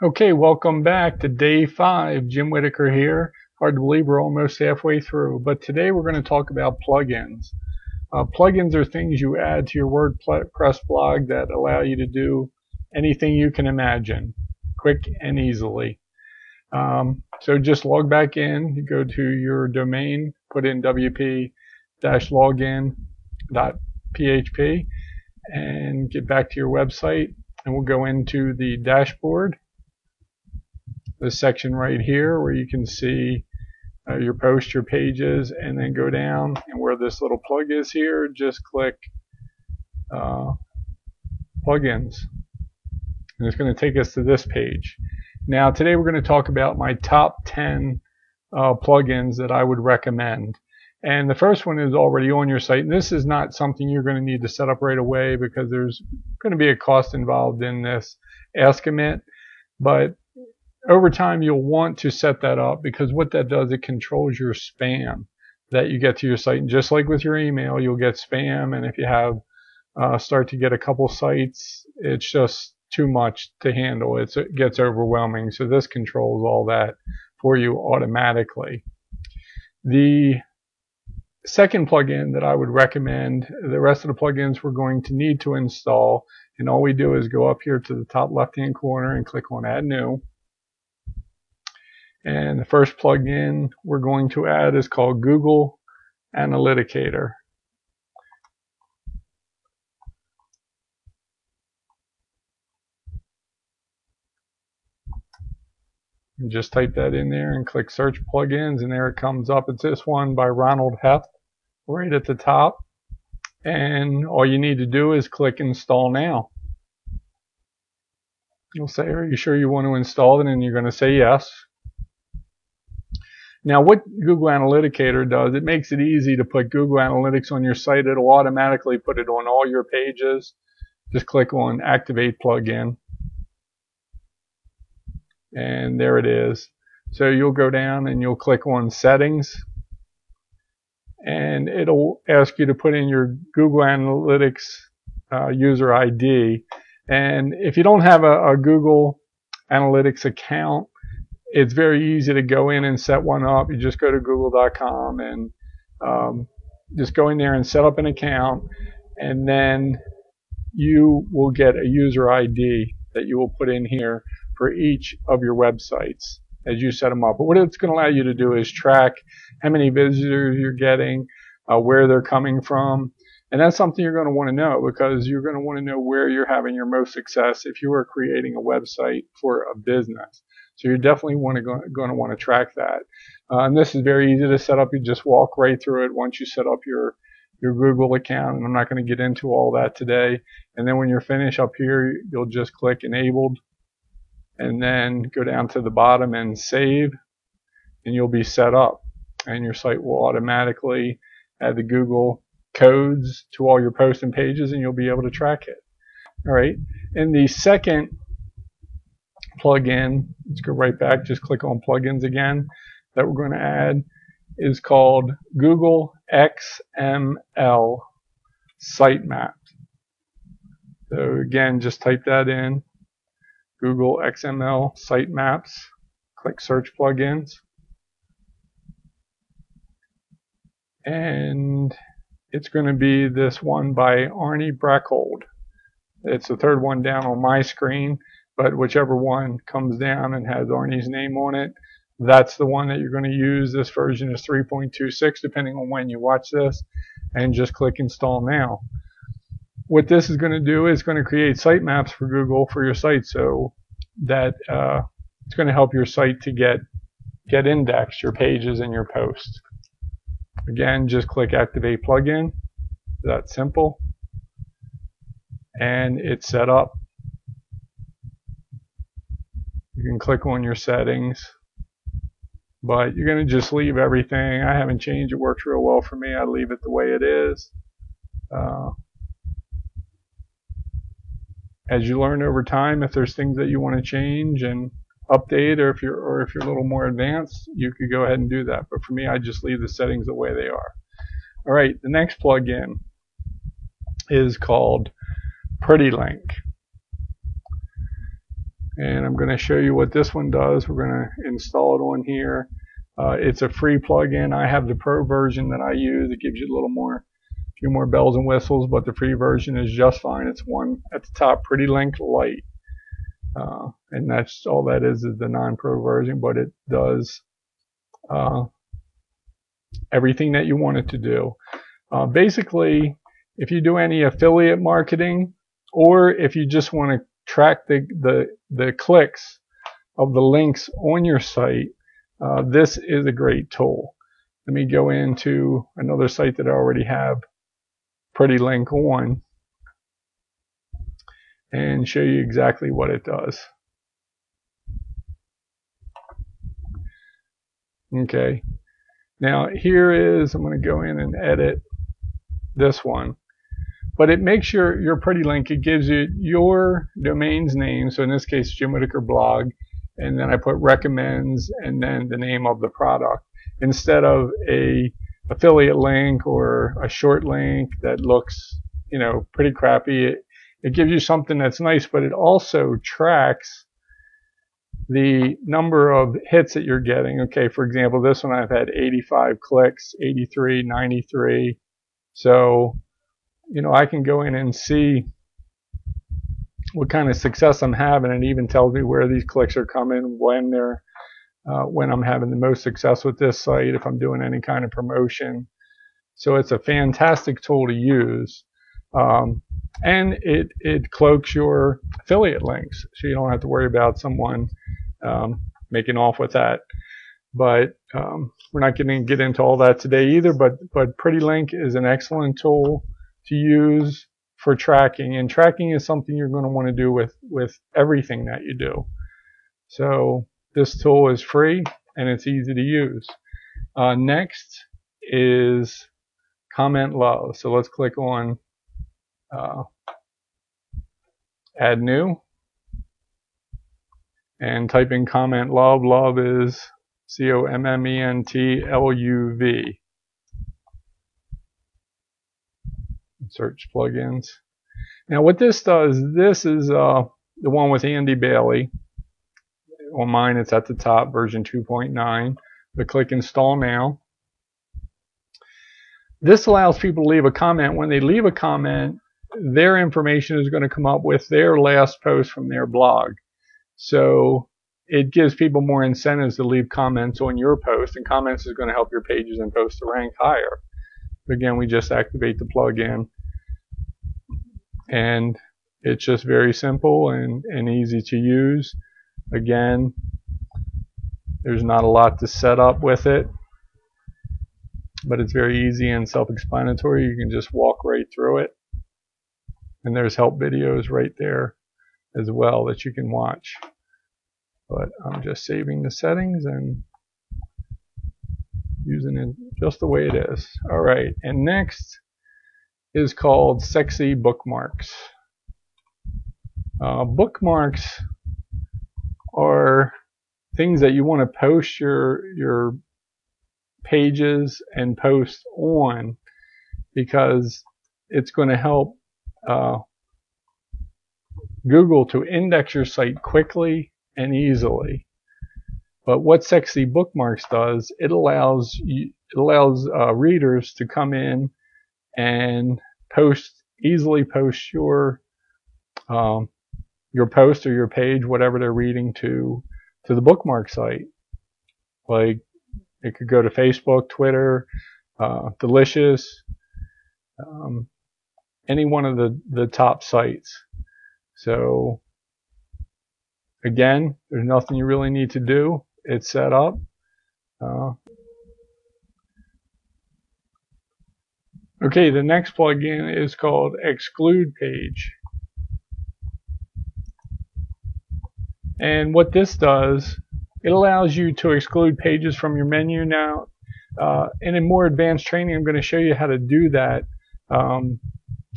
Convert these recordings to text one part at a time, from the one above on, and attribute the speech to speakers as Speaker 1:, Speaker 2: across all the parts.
Speaker 1: Okay, welcome back to day 5. Jim Whitaker here. Hard to believe we're almost halfway through, but today we're going to talk about plugins. Plugins are things you add to your WordPress blog that allow you to do anything you can imagine, quick and easily. So just log back in, you go to your domain, put in wp-login.php, and get back to your website, and we'll go into the dashboard. This section right here where you can see your posts, your pages, and then go down, and where this little plug is here, just click plugins, and it's going to take us to this page. Now today we're going to talk about my top 10 plugins that I would recommend, and the first one is already on your site, and this is not something you're going to need to set up right away because there's going to be a cost involved in this estimate, but over time you'll want to set that up, because what that does, it controls your spam that you get to your site. And just like with your email, you'll get spam, and if you have start to get a couple sites, it's just too much to handle. It gets overwhelming. So this controls all that for you automatically. The second plugin that I would recommend, the rest of the plugins we're going to need to install, and all we do is go up here to the top left hand corner and click on Add New. And the first plugin we're going to add is called Google Analyticator. And just type that in there and click Search Plugins, and there it comes up. It's this one by Ronald Heft right at the top. And all you need to do is click Install Now. You'll say, are you sure you want to install it? And you're going to say yes. Now what Google Analyticator does, it makes it easy to put Google Analytics on your site. It'll automatically put it on all your pages. Just click on Activate Plugin. And there it is. So you'll go down and you'll click on Settings. And it'll ask you to put in your Google Analytics user ID. And if you don't have a Google Analytics account, it's very easy to go in and set one up. You just go to google.com and just go in there and set up an account, and then you will get a user ID that you will put in here for each of your websites as you set them up. But what it's going to allow you to do is track how many visitors you're getting, where they're coming from, and that's something you're going to want to know, because you're going to want to know where you're having your most success if you are creating a website for a business. So you're definitely going to want to track that. And this is very easy to set up. You just walk right through it once you set up your Google account, and I'm not going to get into all that today. And then when you're finished up here, you'll just click Enabled, and then go down to the bottom and Save, and you'll be set up. And your site will automatically add the Google codes to all your posts and pages, and you'll be able to track it. All right. And the second plugin, let's go right back, just click on plugins again, that we're going to add is called Google XML Sitemap. So again, just type that in, Google XML Sitemaps, click Search Plugins, and it's going to be this one by Arnie Breckhold. It's the third one down on my screen, but whichever one comes down and has Arnie's name on it, that's the one that you're going to use. This version is 3.26, depending on when you watch this, and just click Install Now. What this is going to do is going to create sitemaps for Google for your site, so that it's going to help your site to get indexed, your pages and your posts. Again, just click Activate Plugin. That's simple. And it's set up. You can click on your settings, but you're going to just leave everything. I haven't changed. It works real well for me. I leave it the way it is. As you learn over time, if there's things that you want to change and update, or if you're a little more advanced, you could go ahead and do that. But for me, I just leave the settings the way they are. All right, the next plugin is called PrettyLink. And I'm going to show you what this one does. We're going to install it on here. It's a free plugin. I have the pro version that I use. It gives you a few more bells and whistles, but the free version is just fine. It's one at the top, Pretty Link Lite. And that's all that is the non-pro version, but it does everything that you want it to do. Basically, if you do any affiliate marketing, or if you just want to track the clicks of the links on your site, this is a great tool. Let me go into another site that I already have Pretty Link on and show you exactly what it does. Okay, now here is, I'm going to go in and edit this one, but it makes your Pretty Link, it gives you your domain's name, so in this case Jim Whitaker blog, and then I put recommends and then the name of the product, instead of a affiliate link or a short link that looks, pretty crappy. It gives you something that's nice, but it also tracks the number of hits that you're getting. Okay, for example, this one I've had 85 clicks, 83, 93. So, I can go in and see what kind of success I'm having, and it even tells me where these clicks are coming, when I'm having the most success with this site, if I'm doing any kind of promotion. So it's a fantastic tool to use. And it cloaks your affiliate links, so you don't have to worry about someone making off with that. But we're not going to get into all that today either. But Pretty Link is an excellent tool to use for tracking, and tracking is something you're going to want to do with everything that you do. So this tool is free and it's easy to use. Next is Comment Love. So let's click on Add New and type in Comment Love. Love is COMMENTLUV. Search plugins. Now what this does, this is the one with Andy Bailey. On mine it's at the top, version 2.9. But click Install Now. This allows people to leave a comment. When they leave a comment, their information is going to come up with their last post from their blog. So it gives people more incentives to leave comments on your post, and comments is going to help your pages and posts to rank higher. Again, we just activate the plugin, and it's just very simple and easy to use. Again, there's not a lot to set up with it, but it's very easy and self-explanatory. You can just walk right through it, and there's help videos right there as well that you can watch. But I'm just saving the settings and using it just the way it is. Alright, and next is called Sexy Bookmarks. Bookmarks are things that you want to post your pages and post on, because it's going to help Google to index your site quickly and easily. But what Sexy Bookmarks does, it allows readers to come in and easily post your post or your page, whatever they're reading, to the bookmark site. Like, it could go to Facebook, Twitter, Delicious, any one of the top sites. So again, there's nothing you really need to do. It's set up. Okay, the next plugin is called Exclude Page. And what this does, it allows you to exclude pages from your menu. Now, in a more advanced training, I'm going to show you how to do that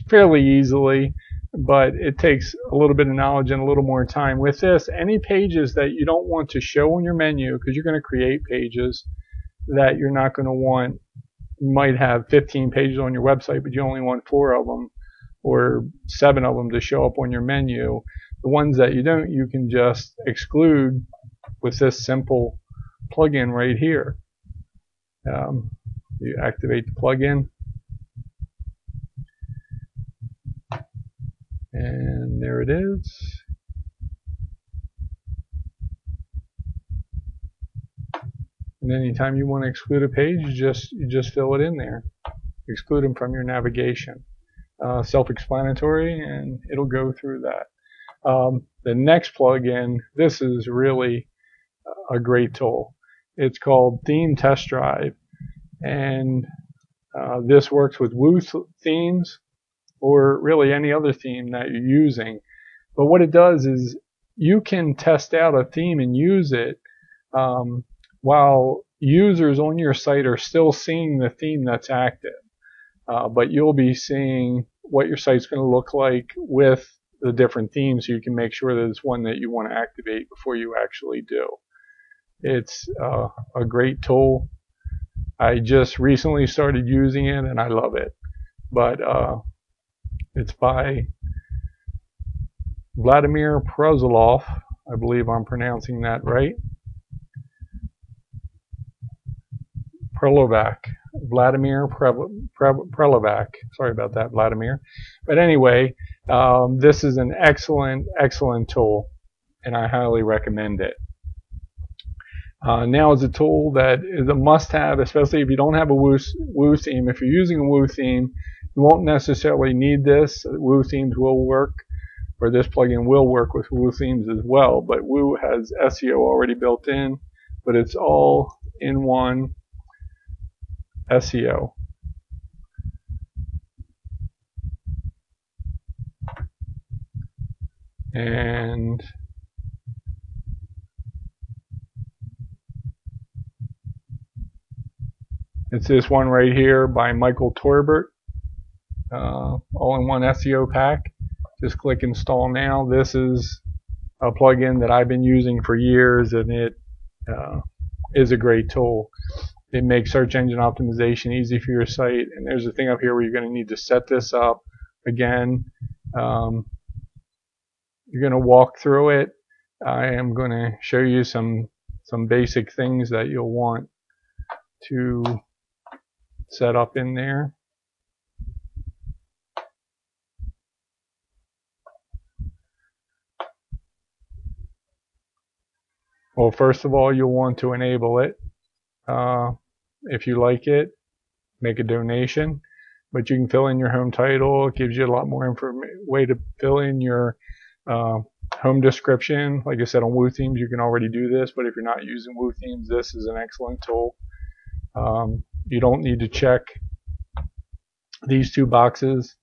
Speaker 1: fairly easily, but it takes a little bit of knowledge and a little more time. With this, any pages that you don't want to show on your menu, because you're going to create pages that you're not going to want, you might have 15 pages on your website, but you only want 4 of them or 7 of them to show up on your menu. The ones that you don't, you can just exclude with this simple plugin right here. You activate the plugin, and there it is. And anytime you want to exclude a page, you just fill it in there. Exclude them from your navigation. Self-explanatory, and it'll go through that. The next plugin, this is really a great tool. It's called Theme Test Drive, and this works with Woo themes or really any other theme that you're using. But what it does is you can test out a theme and use it while users on your site are still seeing the theme that's active. But you'll be seeing what your site's going to look like with the different themes, so you can make sure that it's one that you want to activate before you actually do. It's a great tool. I just recently started using it and I love it. But it's by Vladimir Prozolov. I believe I'm pronouncing that right. Prelovac. Vladimir Prelovac. Sorry about that, Vladimir. But anyway, this is an excellent tool, and I highly recommend it. Now is a tool that is a must-have, especially if you don't have a Woo theme. If you're using a Woo theme, you won't necessarily need this. Woo themes will work, or this plugin will work with Woo themes as well. But Woo has SEO already built in, but it's all in one SEO. And it's this one right here by Michael Torbert, all-in-one SEO pack. Just click install now. This is a plugin that I've been using for years, and it is a great tool. It makes search engine optimization easy for your site. And there's a thing up here where you're going to need to set this up. Again, you're going to walk through it. I am going to show you some basic things that you'll want to set up in there. Well, first of all, you'll want to enable it. If you like it, make a donation, but you can fill in your home title. It gives you a lot more way to fill in your home description. Like I said, on Woo themes, you can already do this, but if you're not using Woo themes, this is an excellent tool. You don't need to check these two boxes: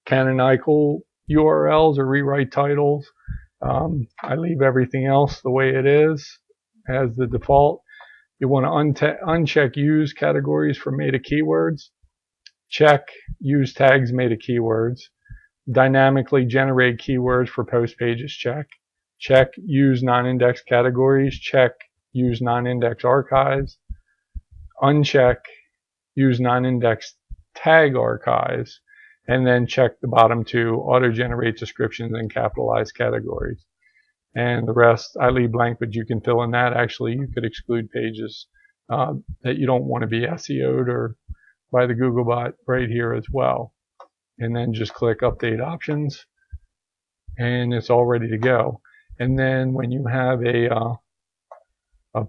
Speaker 1: canonical URLs or rewrite titles. I leave everything else the way it is as the default. You want to uncheck use categories for meta keywords. Check use tags meta keywords. Dynamically generate keywords for post pages. Check. Check use non-index categories. Check use non-index archives. Uncheck use non-index tag archives. And then check the bottom two, auto-generate descriptions and capitalize categories. And the rest I leave blank, but you can fill in that. Actually, you could exclude pages that you don't want to be SEO'd or by the Googlebot right here as well. And then just click Update Options, and it's all ready to go. And then when you have a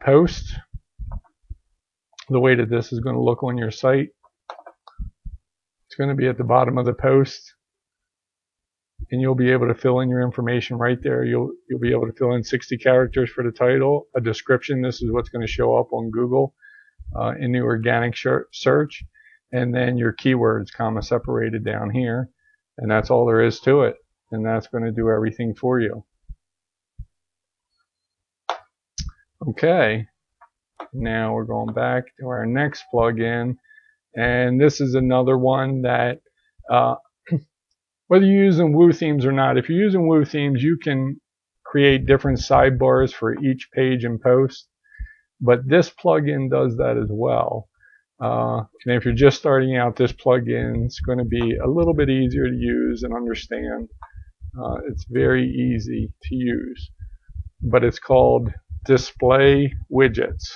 Speaker 1: post, the way that this is going to look on your site, it's going to be at the bottom of the post, and you'll be able to fill in your information right there. You'll be able to fill in 60 characters for the title, a description. This is what's going to show up on Google in the organic search, and then your keywords, comma separated down here, and that's all there is to it. And that's going to do everything for you. Okay, now we're going back to our next plugin, and this is another one that whether you're using Woo themes or not, if you're using Woo themes, you can create different sidebars for each page and post. But this plugin does that as well. And if you're just starting out, this plugin is going to be a little bit easier to use and understand It's very easy to use, but it's called Display Widgets.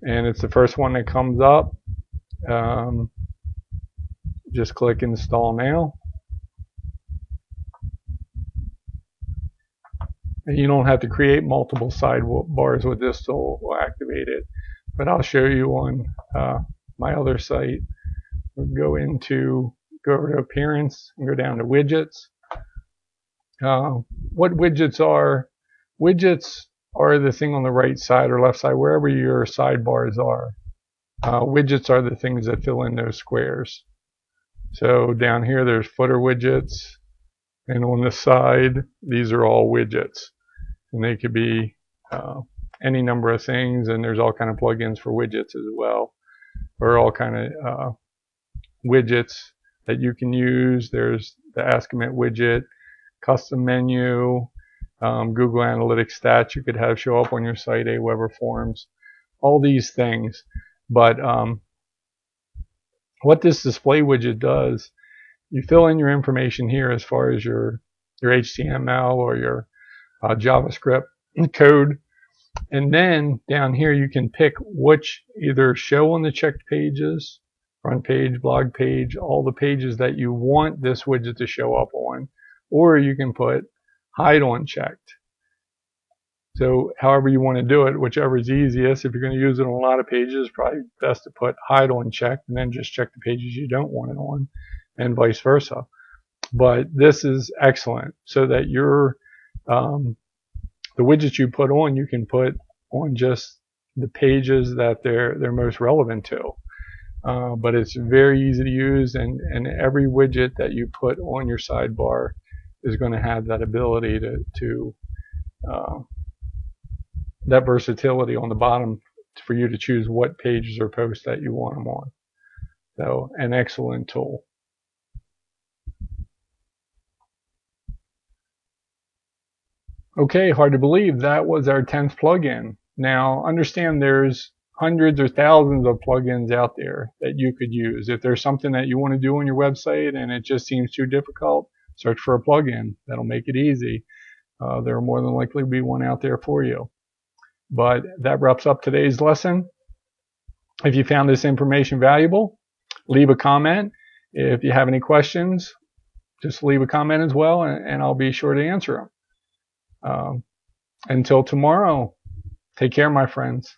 Speaker 1: And it's the first one that comes up. Just click Install Now. And you don't have to create multiple sidebars with this to activate it. But I'll show you on my other site. We'll go over to Appearance and go down to Widgets. What widgets are? Widgets are the thing on the right side or left side, wherever your sidebars are. Widgets are the things that fill in those squares. So down here there's footer widgets, and on the side these are all widgets, and they could be any number of things, and there's all kind of plugins for widgets as well, or all kind of widgets that you can use. There's the Ask Commit widget, custom menu, Google Analytics stats you could have show up on your site, Aweber Forms, all these things. But what this display widget does, you fill in your information here as far as your HTML or your JavaScript code, and then down here you can pick which either show on the checked pages, front page, blog page, all the pages that you want this widget to show up on, or you can put hide on checked. So however you want to do it, whichever is easiest. If you're going to use it on a lot of pages, it's probably best to put hide on checked and then just check the pages you don't want it on, and vice versa. But this is excellent, so that your the widgets you put on, you can put on just the pages that they're most relevant to. But it's very easy to use, and every widget that you put on your sidebar is going to have that ability to that versatility on the bottom for you to choose what pages or posts that you want them on. So, an excellent tool. Okay, hard to believe that was our 10th plugin. Now, understand there's hundreds or thousands of plugins out there that you could use. If there's something that you want to do on your website and it just seems too difficult, search for a plugin. That'll make it easy. There will more than likely be one out there for you. But that wraps up today's lesson. If you found this information valuable, leave a comment. If you have any questions, just leave a comment as well, and I'll be sure to answer them. Until tomorrow, take care, my friends.